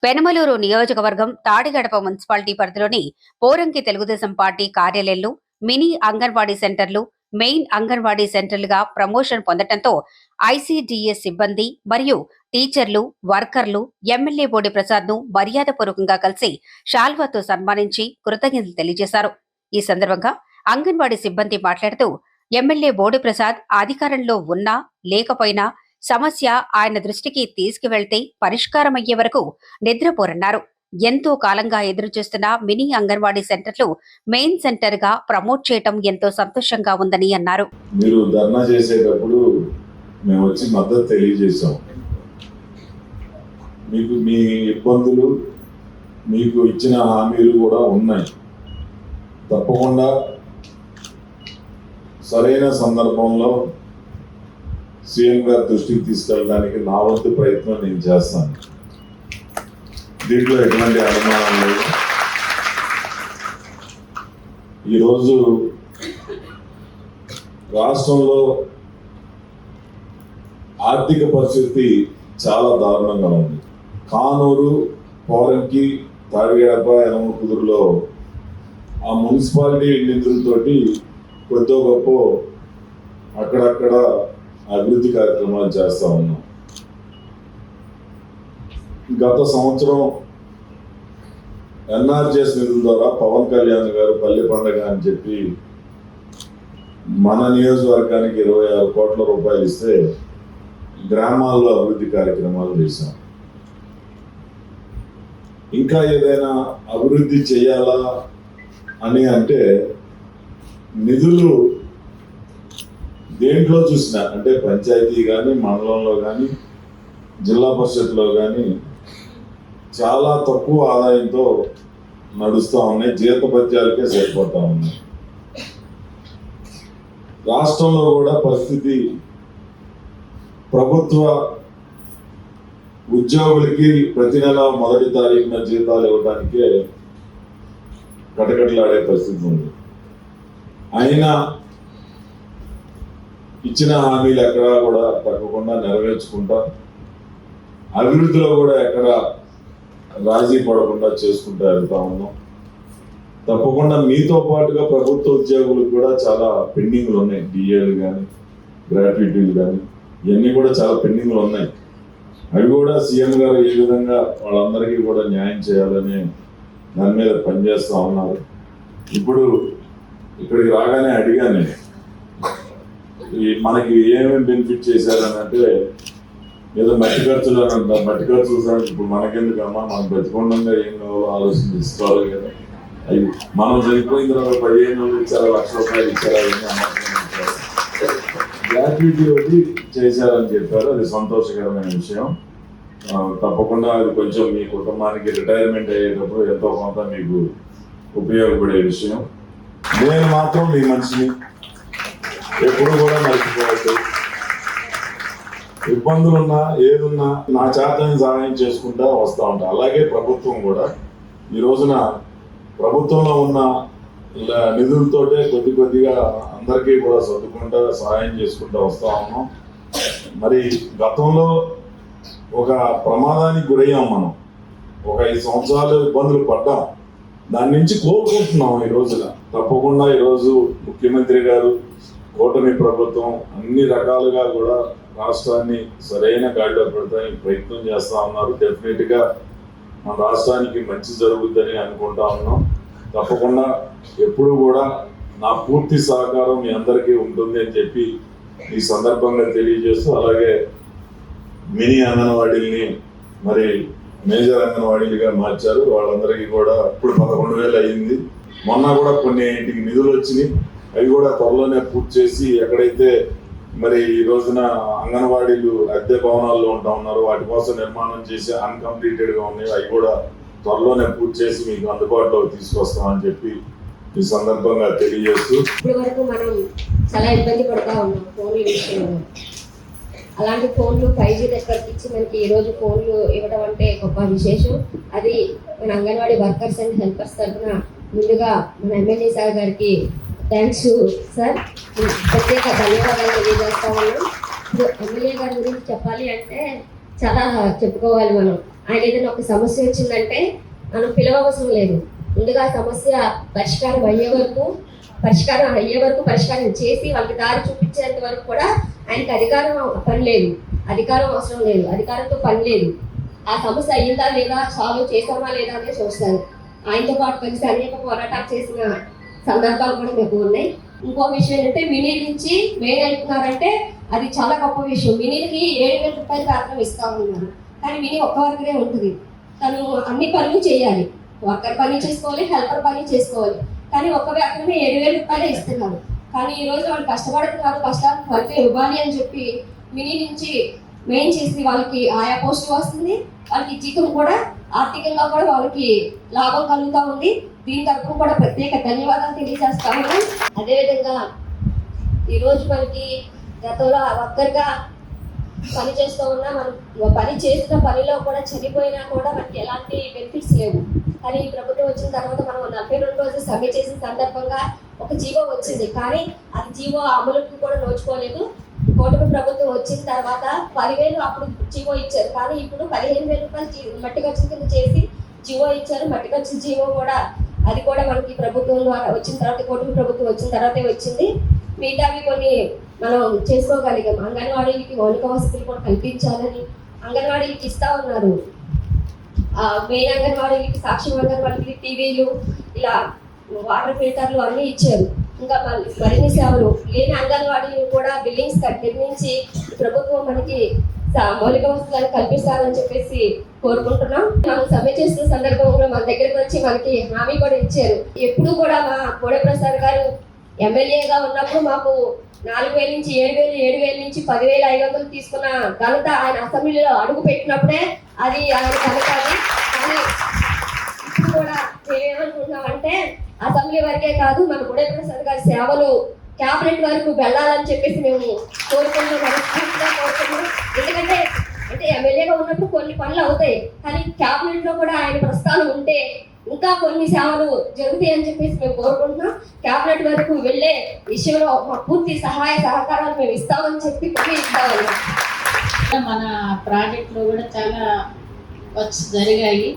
పెనమలూరు నియోజకవర్గం తాడిగడప మున్సిపాలిటీ పరిధిలోని పోరంకి తెలుగుదేశం పార్టీ కార్యాలయంలో మినీ అంగన్వాడీ సెంటర్లు, మెయిన్ అంగన్వాడీ సెంటర్లుగా ప్రమోషన్ పొందడంతో ఐసీడీఎస్ సిబ్బంది మరియు టీచర్లు, వర్కర్లు ఎమ్మెల్యే బోడి ప్రసాద్ ను మర్యాదపూర్వకంగా కలిసి శాల్వాతో సన్మానించి కృతజ్ఞతలు తెలియజేశారు. ఈ సందర్భంగా అంగన్వాడీ సిబ్బంది మాట్లాడుతూ ఎమ్మెల్యే బోడి ప్రసాద్ అధికారంలో ఉన్నా లేకపోయినా సమస్య ఆయన దృష్టికి తీసుకువెళ్తే పరిష్కారమయ్యే వరకు నిద్రపోరన్నారు. ఎంతో కాలంగా ఎదురుచూస్తున్న మినీ అంగన్వాడీ సెంటర్లు మెయిన్ సెంటర్ గా ప్రమోట్ చేయడం ఎంతో సంతోషంగా ఉందని అన్నారు. మీరు ధర్నా చేసేటప్పుడు మేము వచ్చి మద్దతు తెలియజేశాం. మీకు మీ ఇబ్బందులు, మీకు ఇచ్చిన హామీలు కూడా ఉన్నాయి. తప్పకుండా సరైన సందర్భంలో సీఎం గారి దృష్టికి తీసుకెళ్ళడానికి నా వంతు ప్రయత్నం నేను చేస్తాను. దీంట్లో ఎటువంటి అనుమానం లేదు. ఈరోజు రాష్ట్రంలో ఆర్థిక పరిస్థితి చాలా దారుణంగా ఉంది. కానూరు, పోరంకి, తాడిగడప, యనమకుదురులో ఆ మున్సిపాలిటీ నిధులతోటి కొద్దో గొప్ప అక్కడక్కడ అభివృద్ధి కార్యక్రమాలు చేస్తూ ఉన్నాం. గత సంవత్సరం ఎన్ఆర్జీఎస్ నిధుల ద్వారా పవన్ కళ్యాణ్ గారు పల్లె పండుగ అని చెప్పి మన నియోజకవర్గానికి 26 కోట్ల రూపాయలు ఇస్తే గ్రామాల్లో అభివృద్ధి కార్యక్రమాలు చేశాం. ఇంకా ఏదైనా అభివృద్ధి చేయాలా అని అంటే నిధులు దేంట్లో చూసినా, అంటే పంచాయతీ కానీ, మండలంలో కానీ, జిల్లా పరిషత్లో కానీ చాలా తక్కువ ఆదాయంతో నడుస్తూ ఉన్నాయి. జీతభత్యాలకే సరిపోతా ఉన్నాయి. రాష్ట్రంలో కూడా పరిస్థితి ప్రభుత్వ ఉద్యోగులకి ప్రతి నెల మొదటి తారీఖున జీతాలు ఇవ్వడానికే కటకటలాడే పరిస్థితి ఉంది. అయినా ఇచ్చిన హామీలు ఎక్కడా కూడా తప్పకుండా నెరవేర్చుకుంటా, అభివృద్ధిలో కూడా ఎక్కడ రాజీ పడకుండా చేసుకుంటూ వెళ్తా ఉన్నాం. తప్పకుండా మీతో పాటుగా ప్రభుత్వ ఉద్యోగులకు కూడా చాలా పెండింగ్లు ఉన్నాయి. డిఏలు కానీ, గ్రాట్యుటీలు కానీ, ఇవన్నీ కూడా చాలా పెండింగ్లు ఉన్నాయి. అవి కూడా సీఎం గారు ఏ విధంగా వాళ్ళందరికీ కూడా న్యాయం చేయాలని దాని మీద పనిచేస్తూ ఉన్నారు. ఇప్పుడు ఇక్కడికి రాగానే అడిగాను, మనకి ఏమేమి బెనిఫిట్ చేశారని అంటే, ఏదో మట్టి ఖర్చులు అని అంటారు. మట్టి ఖర్చులు సార్ ఇప్పుడు మనకెందుకమ్మా, మనం బతికొండంగా ఏం కావాలో ఆలోచన తీసుకోవాలి కదా. అవి మనం చనిపోయిన తర్వాత 15,000 ఇచ్చారా, ₹1,00,000 ఇచ్చారా, గ్రాట్యుటీ ఒకటి చేశారని చెప్పారు. అది సంతోషకరమైన విషయం. తప్పకుండా అది కొంచెం మీ కుటుంబానికి రిటైర్మెంట్ అయ్యేటప్పుడు ఎంతో కొంత మీకు ఉపయోగపడే విషయం. నేను మాత్రం మీ మనిషిని ఎప్పుడు కూడా మర్చిపోవద్దు. ఇబ్బందులున్నా ఏదున్నా నా చేతని సహాయం చేసుకుంటా వస్తూ ఉంటా. అలాగే ప్రభుత్వం కూడా ఈ రోజున ప్రభుత్వంలో ఉన్న నిధులతోటే కొద్దిగా అందరికీ కూడా సర్దుకుంటా సహాయం చేసుకుంటూ వస్తూ ఉన్నాం. మరి గతంలో ఒక ప్రమాదానికి గురయ్యాం. మనం ఒక 5 సంవత్సరాలు ఇబ్బందులు పడ్డాం. దాని నుంచి కోరుకుంటున్నాం. ఈ రోజున తప్పకుండా ఈరోజు ముఖ్యమంత్రి గారు, కూటమి ప్రభుత్వం అన్ని రకాలుగా కూడా రాష్ట్రాన్ని సరైన గాడిలో పెడతానికి ప్రయత్నం చేస్తూ ఉన్నారు. డెఫినెట్గా మన రాష్ట్రానికి మంచి జరుగుద్దని అనుకుంటా ఉన్నాం. తప్పకుండా ఎప్పుడు కూడా నా పూర్తి సహకారం మీ అందరికీ ఉంటుంది అని చెప్పి ఈ సందర్భంగా తెలియజేస్తూ, అలాగే మినీ అంగన్వాడీల్ని మరి మేజర్ అంగన్వాడీలుగా మార్చారు. వాళ్ళందరికీ కూడా ఇప్పుడు 11,000 అయ్యింది. మొన్న కూడా కొన్ని ఇంటికి నిధులు వచ్చినాయి. అవి కూడా త్వరలోనే పూర్తి చేసి, ఎక్కడైతే మరి ఈ రోజున అంగన్వాడీలు అద్దె భవనాల్లో ఉంటా ఉన్నారో వాటి కోసం నిర్మాణం చేసి అన్కంప్లీటెడ్గా ఉన్నాయి, అవి కూడా త్వరలోనే పూర్తి చేసి మీకు అందుబాటులో తీసుకొస్తామని చెప్పి ఈ సందర్భంగా తెలియజేస్తూ, ఇప్పటి వరకు మనం చాలా ఇబ్బంది పడుతూ ఉన్నాం ఫోన్ల విషయంలో. అలాంటి ఫోన్లు 5G నెట్వర్క్ ఇచ్చి మనకి ఈరోజు ఫోన్లు ఇవ్వడం అంటే గొప్ప విశేషం. అది మన అంగన్వాడీ వర్కర్స్ అండ్ హెల్పర్స్ తరఫున ముందుగా మన ఎమ్మెల్యే సార్ గారికి థ్యాంక్స్ సార్, ప్రత్యేక ధన్యవాదాలు తెలియజేస్తా ఉన్నాం. ఇప్పుడు ఎమ్మెల్యే గారి గురించి చెప్పాలి అంటే చాలా చెప్పుకోవాలి మనం. ఆయన ఏదైనా ఒక సమస్య వచ్చిందంటే మనం పిలవవసరం లేదు, ముందుగా ఆ సమస్య పరిష్కారం అయ్యే వరకు పరిష్కారం చేసి వాళ్ళకి దారి చూపించేంత వరకు కూడా ఆయనకి అధికారం అవసరం లేదు, అధికారంతో పని లేదు. ఆ సమస్య అయ్యిందా లేదా, సాల్వ్ చేసామా లేదా అనేది చూస్తారు. ఆయనతో పాటు కలిసి అనేక పోరాటాలు చేసిన సందర్భాలు కూడా మీకు ఉన్నాయి. ఇంకో విషయం ఏంటంటే మినీ నుంచి మెయిన్ వెళ్తున్నారంటే అది చాలా గొప్ప విషయం. మినీకి 7,000 రూపాయలు వేతనం ఇస్తా ఉన్నారు, కానీ మినీ ఒక్క వర్కరే ఉంటుంది. తను అన్ని పనులు చేయాలి, వర్కర్ పని చేసుకోవాలి, హెల్పర్ పని చేసుకోవాలి, కానీ ఒక్క వేతనమే 7,000 రూపాయలే ఇస్తున్నారు. కానీ ఈ రోజు వాళ్ళు కష్టపడుతున్నారు, కష్టానికి ఫలితం ఇవ్వాలి అని చెప్పి మినీ నుంచి మెయిన్ చేసి వాళ్ళకి ఆయా పోస్టు వస్తుంది, వాళ్ళకి జీతం కూడా ఆర్థికంగా కూడా వాళ్ళకి లాభం కలుగుతూ ఉంది. దీని తరఫున కూడా ప్రత్యేక ధన్యవాదాలు తెలియజేస్తా ఉన్నాం. అదేవిధంగా ఈరోజు మనకి గతంలో వర్కర్గా పని చేస్తూ ఉన్నా, మనం పని చేసిన పనిలో కూడా చనిపోయినా కూడా మనకి ఎలాంటి బెనిఫిట్స్ లేవు. కానీ ఈ ప్రభుత్వం వచ్చిన తర్వాత మనం 42 రోజులు సమ్మె చేసిన సందర్భంగా ఒక జీవో వచ్చింది, కానీ అది జీవో అమలుకి కూడా నోచుకోలేదు. కూటమి ప్రభుత్వం వచ్చిన తర్వాత 10,000 అప్పుడు జీవో ఇచ్చారు, కానీ ఇప్పుడు 15,000 రూపాయలు మట్టి ఖర్చు కింద చేసి జీవో ఇచ్చారు. మట్టి ఖర్చు జీవో కూడా అది కూడా మనకి ప్రభుత్వం ద్వారా వచ్చిన తర్వాత, కూటమి ప్రభుత్వం వచ్చిన తర్వాతే వచ్చింది. మిగతావి కొన్ని మనం చేసుకోగలిగాం. అంగన్వాడీలకి మౌలిక వసతులు కూడా కల్పించాలని అంగన్వాడీలకి ఇస్తా ఉన్నారు. మెయిన్ అంగన్వాడీలకి, సాక్షి అంగన్వాడీలకి టీవీలు, ఇలా వాటర్ ఫిల్టర్లు అన్నీ ఇచ్చారు. ఇంకా మరిన్ని సేవలు లేని అంగన్వాడీలు కూడా బిల్డింగ్స్ నిర్మించి ప్రభుత్వం మనకి మౌలిక వసతులను కల్పిస్తారని చెప్పేసి కోరుకుంటున్నాం. మనం సమ్మె చేస్తున్న సందర్భంలో మన దగ్గరికి వచ్చి మనకి హామీ కూడా ఇచ్చారు. ఎప్పుడు కూడా మా కోడే ప్రసాద్ గారు ఎమ్మెల్యేగా ఉన్నప్పుడు మాకు 4,000 నుంచి 7,000, 7,000 నుంచి 10,500 తీసుకున్న ఘనత ఆయన అసెంబ్లీలో అడుగు పెట్టినప్పుడే అది ఆయన ఘనత. కానీ ఇప్పుడు కూడా మేమేమనుకుంటున్నామంటే అసెంబ్లీ వరకే కాదు, మన కోడే ప్రసాద్ గారి సేవలు క్యాబినెట్ వరకు వెళ్ళాలని చెప్పేసి మేము కోరుకుంటున్నాం. ఎందుకంటే ఎమ్మెల్యేగా ఉన్నప్పుడు కొన్ని పనులు అవుతాయి, కానీ క్యాబినెట్ లో కూడా ఆయన ప్రస్థానం ఉంటే ఇంకా కొన్ని సేవలు జరుగుతాయి అని చెప్పేసి మేము కోరుకుంటున్నాం. క్యాబినెట్ వరకు వెళ్ళే విషయంలో మా పూర్తి సహాయ సహకారాలు మేము ఇస్తామని చెప్పి ఇస్తామన్నా. మన ప్రాజెక్టులో కూడా చాలా జరిగాయి.